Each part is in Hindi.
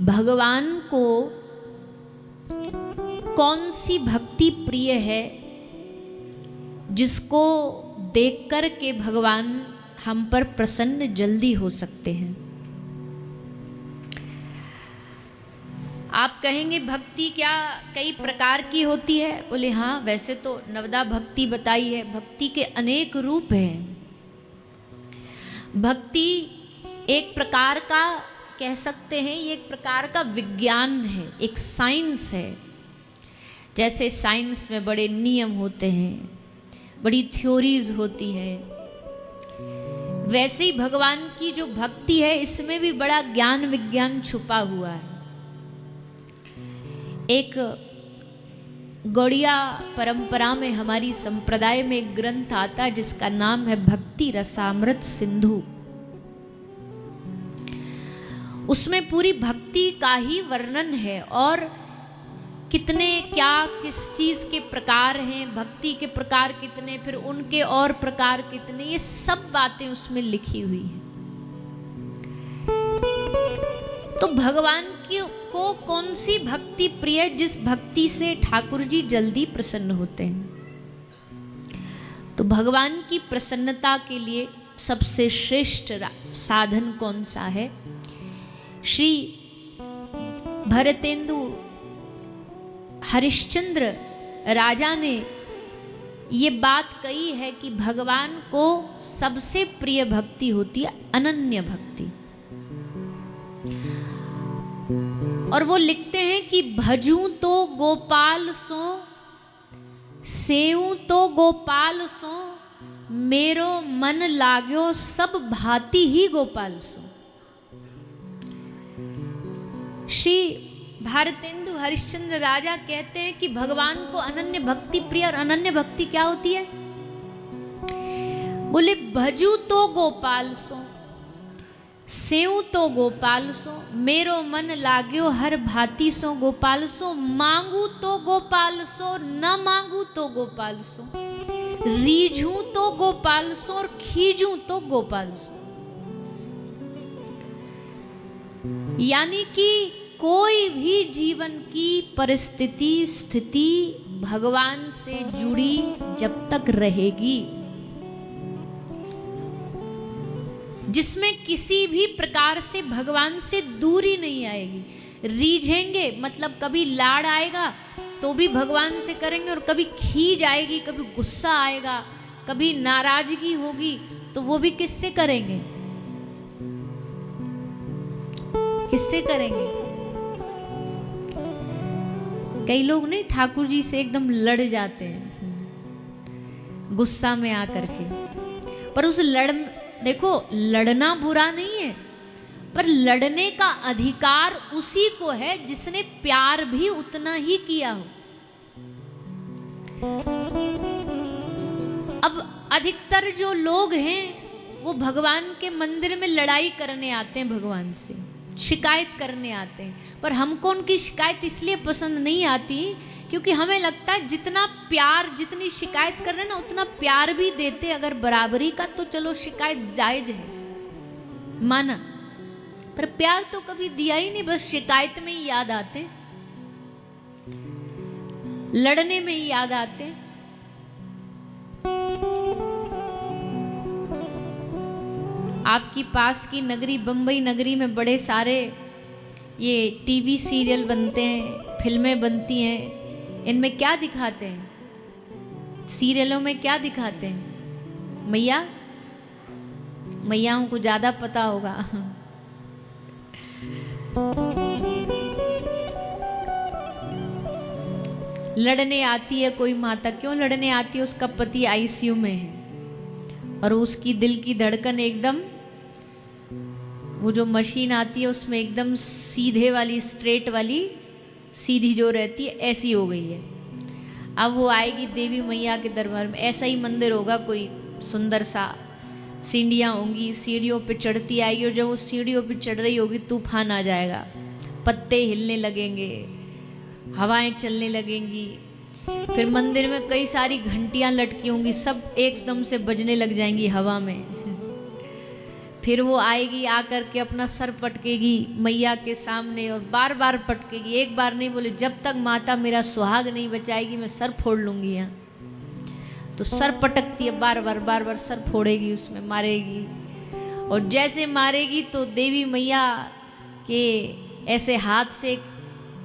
भगवान को कौन सी भक्ति प्रिय है जिसको देख कर के भगवान हम पर प्रसन्न जल्दी हो सकते हैं। आप कहेंगे भक्ति क्या कई प्रकार की होती है? बोले हाँ, वैसे तो नवदा भक्ति बताई है, भक्ति के अनेक रूप हैं। भक्ति एक प्रकार का कह सकते हैं, ये एक प्रकार का विज्ञान है, एक साइंस है। जैसे साइंस में बड़े नियम होते हैं, बड़ी थ्योरीज होती हैं, वैसे ही भगवान की जो भक्ति है इसमें भी बड़ा ज्ञान विज्ञान छुपा हुआ है। एक गौड़िया परंपरा में, हमारी संप्रदाय में एक ग्रंथ आता है जिसका नाम है भक्ति रसामृत सिंधु। उसमें पूरी भक्ति का ही वर्णन है और कितने क्या किस चीज के प्रकार हैं, भक्ति के प्रकार कितने, फिर उनके और प्रकार कितने, ये सब बातें उसमें लिखी हुई हैं। तो भगवान की को कौन सी भक्ति प्रिय, जिस भक्ति से ठाकुर जी जल्दी प्रसन्न होते हैं? तो भगवान की प्रसन्नता के लिए सबसे श्रेष्ठ साधन कौन सा है? श्री भरतेंदु हरिश्चंद्र राजा ने ये बात कही है कि भगवान को सबसे प्रिय भक्ति होती है अनन्य भक्ति। और वो लिखते हैं कि भजूं तो गोपाल सो, सेऊं तो गोपाल सो, मेरो मन लाग्यो सब भांति ही गोपाल सो। श्री भारतेंदु हरिश्चंद्र राजा कहते हैं कि भगवान को अनन्य भक्ति प्रिय। और अनन्य भक्ति क्या होती है? बोले भजू तो गोपाल सो, सेऊ तो गोपाल सो, मेरो मन लाग्यो हर भांति सो गोपाल सो, मांगू तो गोपाल सो, न मांगू तो गोपाल सो, रीझू तो गोपाल सो और खींचू तो गोपाल सो। यानी कि कोई भी जीवन की परिस्थिति स्थिति भगवान से जुड़ी जब तक रहेगी, जिसमें किसी भी प्रकार से भगवान से दूरी नहीं आएगी। रीझेंगे मतलब कभी लाड़ आएगा तो भी भगवान से करेंगे, और कभी खींच आएगी, कभी गुस्सा आएगा, कभी नाराजगी होगी तो वो भी किससे करेंगे? किससे करेंगे? कई लोग नहीं ठाकुर जी से एकदम लड़ जाते हैं गुस्सा में आकर के। पर उस देखो लड़ना बुरा नहीं है, पर लड़ने का अधिकार उसी को है जिसने प्यार भी उतना ही किया हो। अब अधिकतर जो लोग हैं वो भगवान के मंदिर में लड़ाई करने आते हैं, भगवान से शिकायत करने आते हैं। पर हमको उनकी शिकायत इसलिए पसंद नहीं आती क्योंकि हमें लगता है जितना प्यार, जितनी शिकायत कर रहे हैं ना उतना प्यार भी देते अगर बराबरी का, तो चलो शिकायत जायज है, माना। पर प्यार तो कभी दिया ही नहीं, बस शिकायत में ही याद आते, लड़ने में ही याद आते। आपकी पास की नगरी बंबई नगरी में बड़े सारे ये टीवी सीरियल बनते हैं, फिल्में बनती हैं। इनमें क्या दिखाते हैं? सीरियलों में क्या दिखाते हैं? मैयाओं को ज़्यादा पता होगा। लड़ने आती है कोई माता। क्यों लड़ने आती है? उसका पति आईसीयू में है और उसकी दिल की धड़कन एकदम, वो जो मशीन आती है उसमें एकदम सीधे वाली, स्ट्रेट वाली, सीधी जो रहती है ऐसी हो गई है। अब वो आएगी देवी मैया के दरबार में, ऐसा ही मंदिर होगा कोई सुंदर सा, सीढ़ियाँ होंगी, सीढ़ियों पे चढ़ती आएगी और जब वो सीढ़ियों पे चढ़ रही होगी तूफान आ जाएगा, पत्ते हिलने लगेंगे, हवाएं चलने लगेंगी। फिर मंदिर में कई सारी घंटियाँ लटकी होंगी, सब एकदम से बजने लग जाएंगी हवा में। फिर वो आएगी, आकर के अपना सर पटकेगी मैया के सामने और बार बार पटकेगी। एक बार नहीं बोले, जब तक माता मेरा सुहाग नहीं बचाएगी मैं सर फोड़ लूंगी यहाँ। तो सर पटकती है, बार बार सर फोड़ेगी, उसमें मारेगी। और जैसे मारेगी तो देवी मैया के ऐसे हाथ से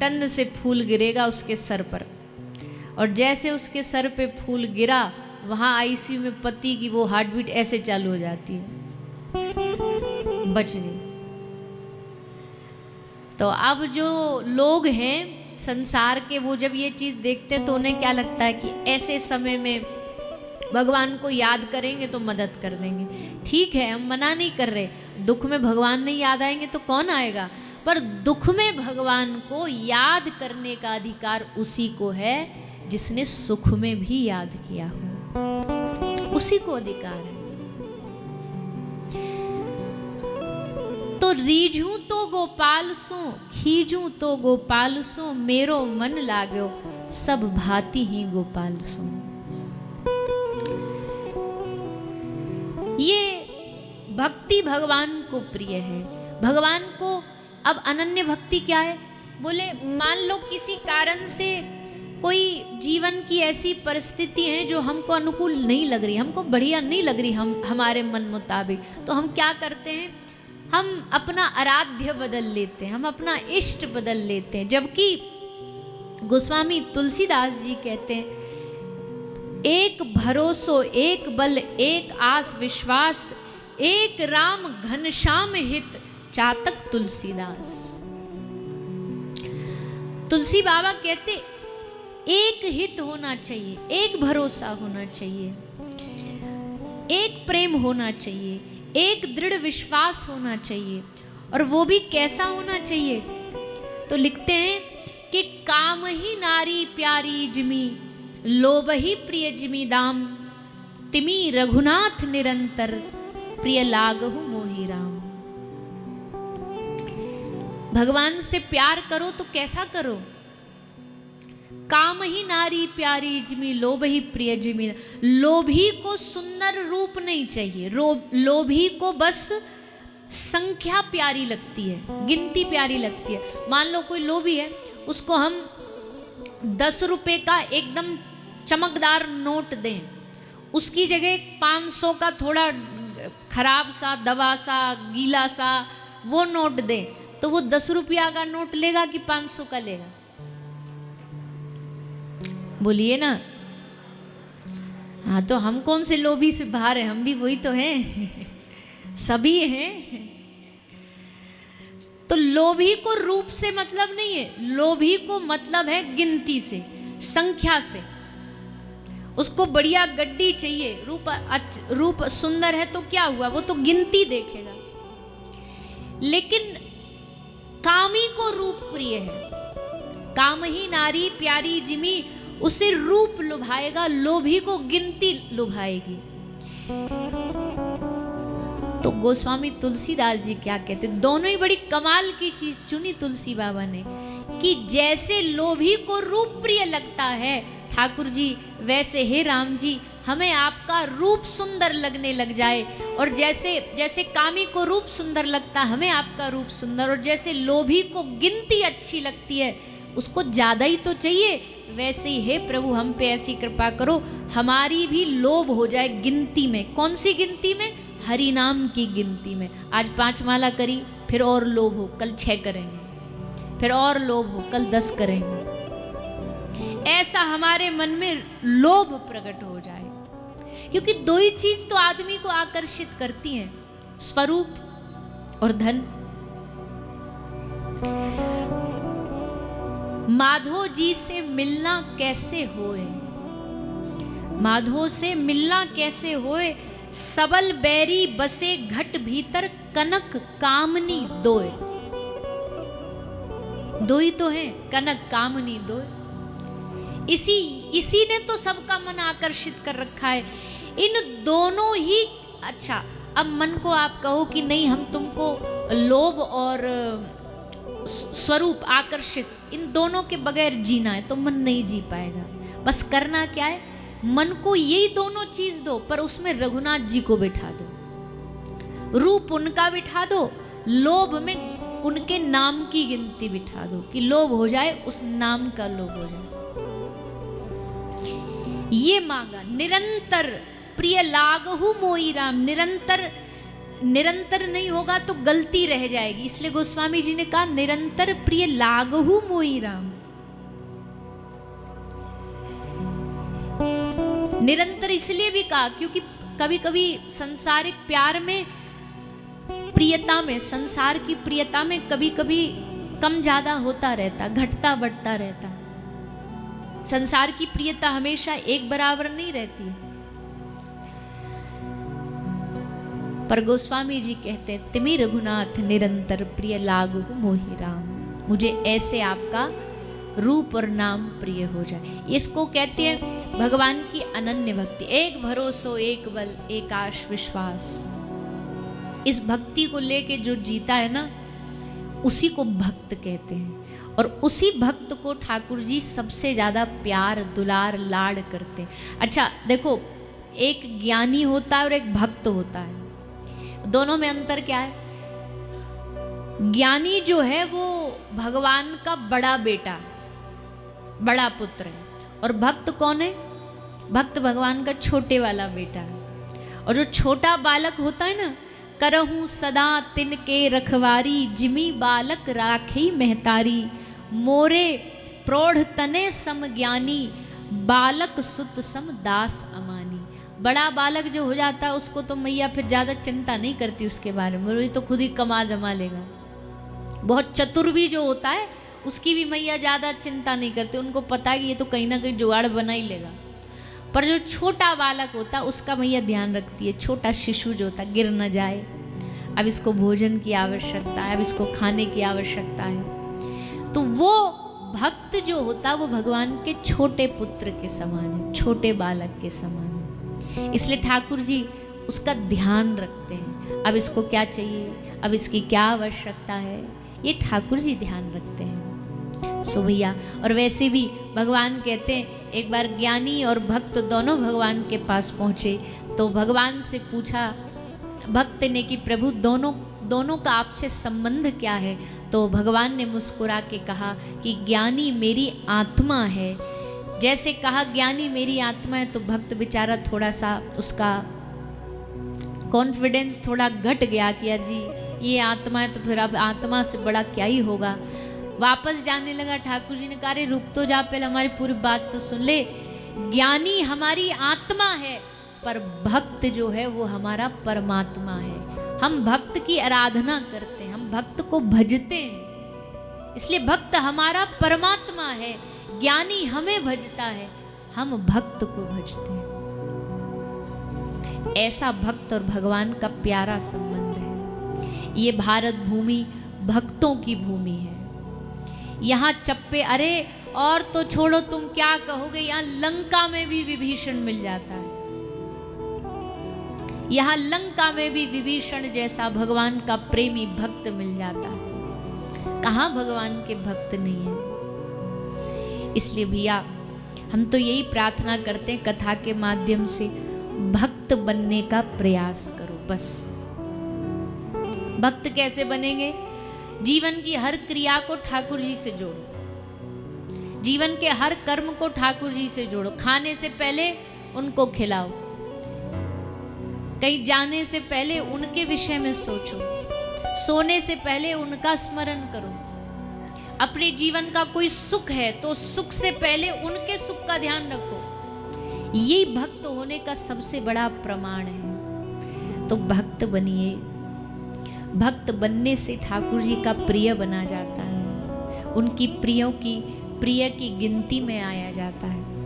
टन से फूल गिरेगा उसके सर पर, और जैसे उसके सर पे फूल गिरा, वहाँ आईसीयू में पति की वो हार्ट बीट ऐसे चालू हो जाती है, बच गई। तो अब जो लोग हैं संसार के, वो जब ये चीज़ देखते हैं तो उन्हें क्या लगता है कि ऐसे समय में भगवान को याद करेंगे तो मदद कर देंगे। ठीक है, हम मना नहीं कर रहे, दुख में भगवान नहीं याद आएंगे तो कौन आएगा, पर दुख में भगवान को याद करने का अधिकार उसी को है जिसने सुख में भी याद किया हो, उसी को अधिकार है। तो रीझूं तो गोपाल सो, खींचूं तो गोपाल सो, मेरो मन लाग्यो सब भांति ही गोपाल सो। ये भक्ति भगवान को प्रिय है। भगवान को अब अनन्य भक्ति क्या है, बोले मान लो किसी कारण से कोई जीवन की ऐसी परिस्थिति है जो हमको अनुकूल नहीं लग रही, हमको बढ़िया नहीं लग रही, हमारे मन मुताबिक, तो हम क्या करते हैं, हम अपना आराध्य बदल लेते हैं, हम अपना इष्ट बदल लेते हैं। जबकि गोस्वामी तुलसीदास जी कहते हैं, एक भरोसो एक बल एक आस विश्वास, एक राम घनश्याम हित चातक तुलसीदास। तुलसी बाबा कहते एक हित होना चाहिए, एक भरोसा होना चाहिए, एक प्रेम होना चाहिए, एक दृढ़ विश्वास होना चाहिए। और वो भी कैसा होना चाहिए, तो लिखते हैं कि काम ही नारी प्यारी जिमी, लोभ ही प्रिय जिमी दाम, तिमी रघुनाथ निरंतर, प्रिय लागहु मोहि राम। भगवान से प्यार करो तो कैसा करो, काम ही नारी प्यारी जिमी, लोभ ही प्रिय जिमी। लोभी को सुंदर रूप नहीं चाहिए, लोभी को बस संख्या प्यारी लगती है, गिनती प्यारी लगती है। मान लो कोई लोभी है, उसको हम 10 रुपए का एकदम चमकदार नोट दें, उसकी जगह 500 का थोड़ा खराब सा दवा सा गीला सा वो नोट दें, तो वो 10 रुपया का नोट लेगा कि 500 का लेगा, बोलिए ना। हाँ, तो हम कौन से लोभी से बाहर है, हम भी वही तो हैं, सभी हैं। तो लोभी को रूप से मतलब नहीं है, लोभी को मतलब है गिनती से, संख्या से। उसको बढ़िया गड्डी चाहिए, रूप सुंदर है तो क्या हुआ, वो तो गिनती देखेगा। लेकिन कामी को रूप प्रिय है, काम ही नारी प्यारी जिमी, उसे रूप लुभाएगा, लोभी को गिनती लुभाएगी। तो गोस्वामी तुलसीदास जी क्या कहते, दोनों ही बड़ी कमाल की चीज चुनी तुलसी बाबा ने, कि जैसे लोभी को रूप प्रिय लगता है ठाकुर जी, वैसे हे राम जी हमें आपका रूप सुंदर लगने लग जाए। और जैसे कामी को रूप सुंदर लगता, हमें आपका रूप सुंदर। और जैसे लोभी को गिनती अच्छी लगती है, उसको ज्यादा ही तो चाहिए, वैसे ही हे प्रभु हम पे ऐसी कृपा करो, हमारी भी लोभ हो जाए गिनती में। कौन सी गिनती में, हरि नाम की गिनती में। आज 5 माला करी, फिर और लोभ हो कल 6 करेंगे, फिर और लोभ हो कल 10 करेंगे। ऐसा हमारे मन में लोभ प्रकट हो जाए, क्योंकि 2 ही चीज तो आदमी को आकर्षित करती हैं, स्वरूप और धन। माधो जी से मिलना कैसे होए, माधो से मिलना कैसे होए, सबल बैरी बसे घट भीतर, कनक कामनी दोए। 2 ही तो हैं, कनक कामनी दोए। इसी ने तो सबका मन आकर्षित कर रखा है, इन दोनों ही। अच्छा, अब मन को आप कहो कि नहीं हम तुमको लोभ और स्वरूप आकर्षित, इन दोनों के बगैर जीना है, तो मन नहीं जी पाएगा। बस करना क्या है, मन को यही दोनों चीज दो, पर उसमें रघुनाथ जी को बैठा दो। रूप उनका बिठा दो, लोभ में उनके नाम की गिनती बिठा दो कि लोभ हो जाए, उस नाम का लोभ हो जाए। ये मांगा निरंतर, प्रिय लागहु मोई राम। निरंतर निरंतर नहीं होगा तो गलती रह जाएगी, इसलिए गोस्वामी जी ने कहा निरंतर प्रिय लागहु मोई राम। निरंतर इसलिए भी कहा क्योंकि कभी कभी संसारिक प्यार में, प्रियता में, संसार की प्रियता में कभी कभी कम ज्यादा होता रहता, घटता बढ़ता रहता। संसार की प्रियता हमेशा एक बराबर नहीं रहती है। पर गोस्वामी जी कहते हैं तिमि रघुनाथ निरंतर प्रिय लागु मोहि राम। मुझे ऐसे आपका रूप और नाम प्रिय हो जाए। इसको कहते हैं भगवान की अनन्य भक्ति। एक भरोसो एक बल एक आश विश्वास। इस भक्ति को लेके जो जीता है ना, उसी को भक्त कहते हैं। और उसी भक्त को ठाकुर जी सबसे ज्यादा प्यार दुलार लाड करते हैं। अच्छा देखो, एक ज्ञानी होता है और एक भक्त होता है, दोनों में अंतर क्या है? ज्ञानी जो है वो भगवान का बड़ा बेटा, बड़ा पुत्र है। और भक्त कौन है? भक्त भगवान का छोटे वाला बेटा है। और जो छोटा बालक होता है ना, करहूं सदा तिनके रखवारी, जिमी बालक राखी महतारी, मोरे प्रौढ़ तने सम ज्ञानी, बालक सुत सम दास अमानी। बड़ा बालक जो हो जाता है उसको तो मैया फिर ज़्यादा चिंता नहीं करती उसके बारे में, वो तो खुद ही कमा जमा लेगा। बहुत चतुर भी जो होता है उसकी भी मैया ज़्यादा चिंता नहीं करती, उनको पता है कि ये तो कहीं ना कहीं जुगाड़ बना ही लेगा। पर जो छोटा बालक होता है उसका मैया ध्यान रखती है। छोटा शिशु जो होता है गिर न जाए, अब इसको भोजन की आवश्यकता है, अब इसको खाने की आवश्यकता है। तो वो भक्त जो होता है वो भगवान के छोटे पुत्र के समान है, छोटे बालक के समान है। इसलिए ठाकुर जी उसका ध्यान रखते हैं। अब इसको क्या चाहिए, अब इसकी क्या आवश्यकता है, ये ठाकुर जी ध्यान रखते हैं। सो भैया, और वैसे भी भगवान कहते हैं, एक बार ज्ञानी और भक्त दोनों भगवान के पास पहुँचे तो भगवान से पूछा भक्त ने कि प्रभु दोनों का आपसे संबंध क्या है? तो भगवान ने मुस्कुरा के कहा कि ज्ञानी मेरी आत्मा है। जैसे कहा ज्ञानी मेरी आत्मा है तो भक्त बेचारा थोड़ा सा उसका कॉन्फिडेंस थोड़ा घट गया कि यार जी ये आत्मा है तो फिर अब आत्मा से बड़ा क्या ही होगा। वापस जाने लगा। ठाकुर जी ने कहा अरे रुक तो जा, पहले हमारी पूरी बात तो सुन ले। ज्ञानी हमारी आत्मा है पर भक्त जो है वो हमारा परमात्मा है। हम भक्त की आराधना करते हैं, हम भक्त को भजते हैं, इसलिए भक्त हमारा परमात्मा है। ज्ञानी हमें भजता है, हम भक्त को भजते हैं। ऐसा भक्त और भगवान का प्यारा संबंध है। ये भारत भूमि भक्तों की भूमि है। यहाँ चप्पे, अरे और तो छोड़ो, तुम क्या कहोगे, यहाँ लंका में भी विभीषण मिल जाता है। यहाँ लंका में भी विभीषण जैसा भगवान का प्रेमी भक्त मिल जाता है। कहाँ भगवान के भक्त नहीं है। इसलिए भैया हम तो यही प्रार्थना करते हैं, कथा के माध्यम से भक्त बनने का प्रयास करो बस। भक्त कैसे बनेंगे? जीवन की हर क्रिया को ठाकुर जी से जोड़ो, जीवन के हर कर्म को ठाकुर जी से जोड़ो। खाने से पहले उनको खिलाओ, कहीं जाने से पहले उनके विषय में सोचो, सोने से पहले उनका स्मरण करो। अपने जीवन का कोई सुख है तो सुख से पहले उनके सुख का ध्यान रखो। ये भक्त होने का सबसे बड़ा प्रमाण है। तो भक्त बनिए। भक्त बनने से ठाकुर जी का प्रिय बना जाता है, उनकी प्रिय की गिनती में आया जाता है।